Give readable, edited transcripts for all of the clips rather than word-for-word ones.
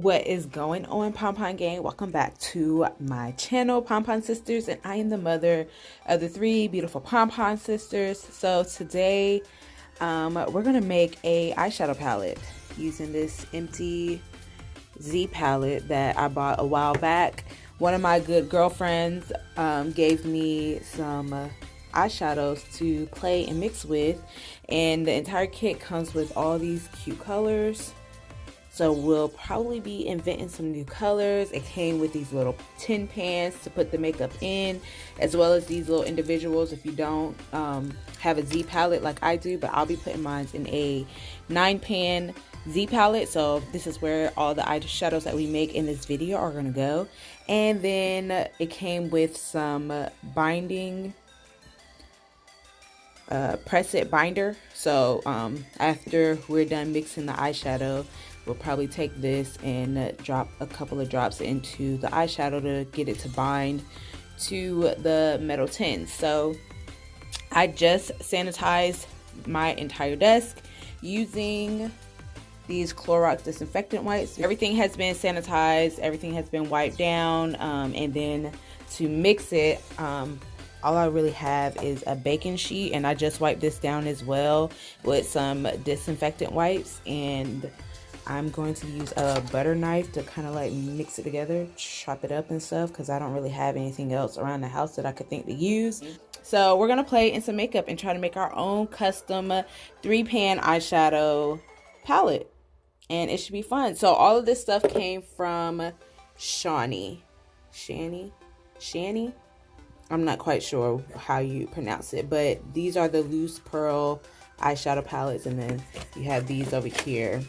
What is going on, PonPon gang? Welcome back to my channel, PonPon Sisters, and I am the mother of the three beautiful PonPon sisters. So today we're gonna make a eyeshadow palette using this empty Z palette that I bought a while back. One of my good girlfriends gave me some eyeshadows to play and mix with, and the entire kit comes with all these cute colors. So we'll probably be inventing some new colors. It came with these little tin pans to put the makeup in, as well as these little individuals if you don't have a Z palette like I do, but I'll be putting mine in a 9-pan Z palette. So this is where all the eyeshadows that we make in this video are gonna go. And then it came with some binding, press it binder. So after we're done mixing the eyeshadow, we'll probably take this and drop a couple of drops into the eyeshadow to get it to bind to the metal tins. So I just sanitized my entire desk using these Clorox disinfectant wipes. Everything has been sanitized, everything has been wiped down, and then to mix it, all I really have is a baking sheet, and I just wiped this down as well with some disinfectant wipes, and I'm going to use a butter knife to kind of like mix it together, chop it up and stuff, because I don't really have anything else around the house that I could think to use. So we're going to play in some makeup and try to make our own custom 3-pan eyeshadow palette. And it should be fun. So all of this stuff came from Shani. I'm not quite sure how you pronounce it, but these are the loose pearl eyeshadow palettes. And then you have these over here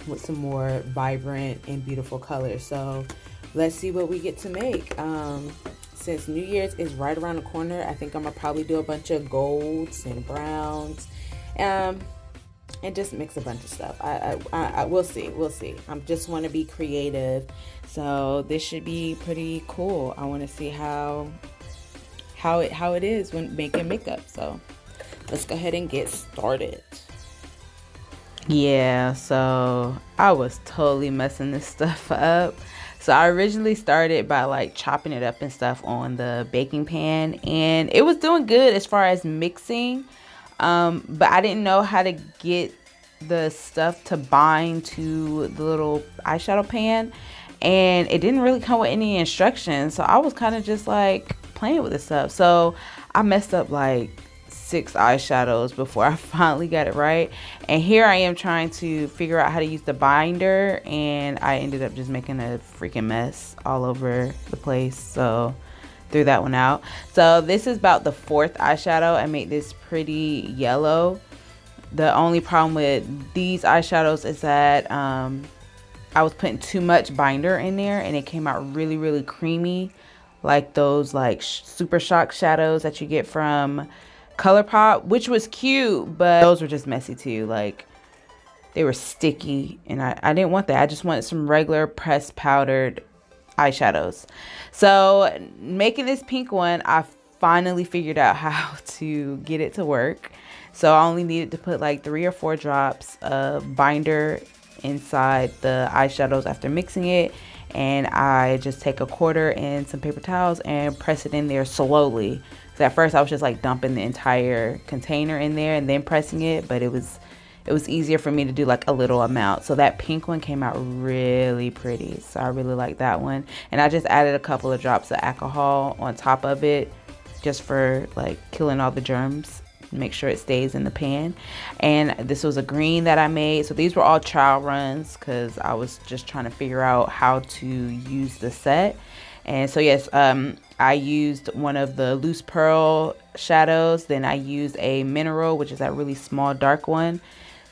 with some more vibrant and beautiful colors. So let's see what we get to make. Since New Year's is right around the corner, I think I'm gonna probably do a bunch of golds and browns, and just mix a bunch of stuff. We'll see. I just want to be creative, so this should be pretty cool. I want to see how it is when making makeup. So let's go ahead and get started. Yeah, so I was totally messing this stuff up. So I originally started by like chopping it up and stuff on the baking pan, and it was doing good as far as mixing, but I didn't know how to get the stuff to bind to the little eyeshadow pan, and it didn't really come with any instructions. So I was kind of just like playing with this stuff. So I messed up like 6 eyeshadows before I finally got it right, and here I am trying to figure out how to use the binder, and I ended up just making a freaking mess all over the place, so threw that one out. So this is about the 4th eyeshadow. I made this pretty yellow. The only problem with these eyeshadows is that I was putting too much binder in there, and it came out really creamy, like those like super shock shadows that you get from ColourPop, which was cute, but those were just messy too. Like they were sticky, and I didn't want that. I just wanted some regular pressed powdered eyeshadows. So making this pink one, I finally figured out how to get it to work. So I only needed to put like 3 or 4 drops of binder inside the eyeshadows after mixing it, and I just take a quarter and some paper towels and press it in there slowly. So at first I was just like dumping the entire container in there and then pressing it, but it was easier for me to do like a little amount. So that pink one came out really pretty, so I really like that one. And I just added a couple of drops of alcohol on top of it, just for like killing all the germs, make sure it stays in the pan. And this was a green that I made. So these were all trial runs because I was just trying to figure out how to use the set. And so yes, I used one of the loose pearl shadows. Then I used a mineral, which is that really small dark one.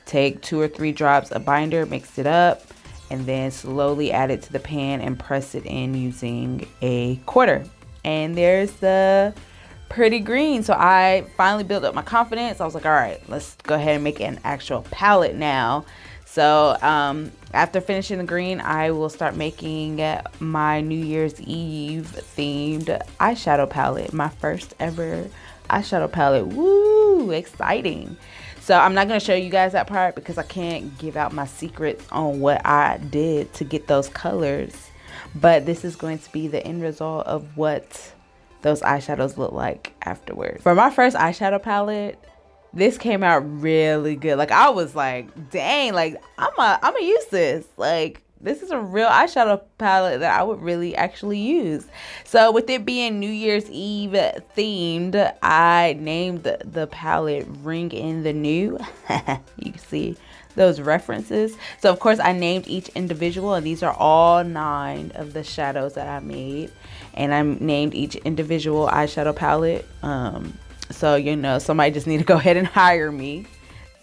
Take 2 or 3 drops of binder, mix it up, and then slowly add it to the pan and press it in using a quarter. And there's the pretty green. So I finally built up my confidence. I was like, all right, let's go ahead and make an actual palette now. So after finishing the green, I will start making my New Year's Eve themed eyeshadow palette. My first ever eyeshadow palette. Woo, exciting. So I'm not going to show you guys that part because I can't give out my secrets on what I did to get those colors. But this is going to be the end result of what those eyeshadows look like afterwards. For my first eyeshadow palette, this came out really good. Like, I was like, dang, like I'm gonna use this. Like, this is a real eyeshadow palette that I would really actually use. So with it being New Year's Eve themed, I named the palette Ring in the New. You can see those references. So of course I named each individual, and these are all 9 of the shadows that I made, and I named each individual eyeshadow palette. So, you know, somebody just need to go ahead and hire me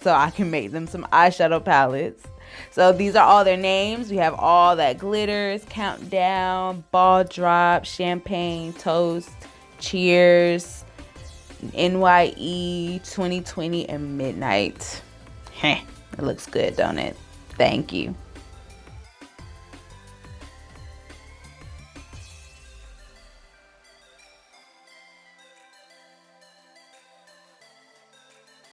so I can make them some eyeshadow palettes. So these are all their names. We have all that glitters, countdown, ball drop, champagne, toast, cheers, NYE, 2020, and midnight. Heh, it looks good, don't it? Thank you.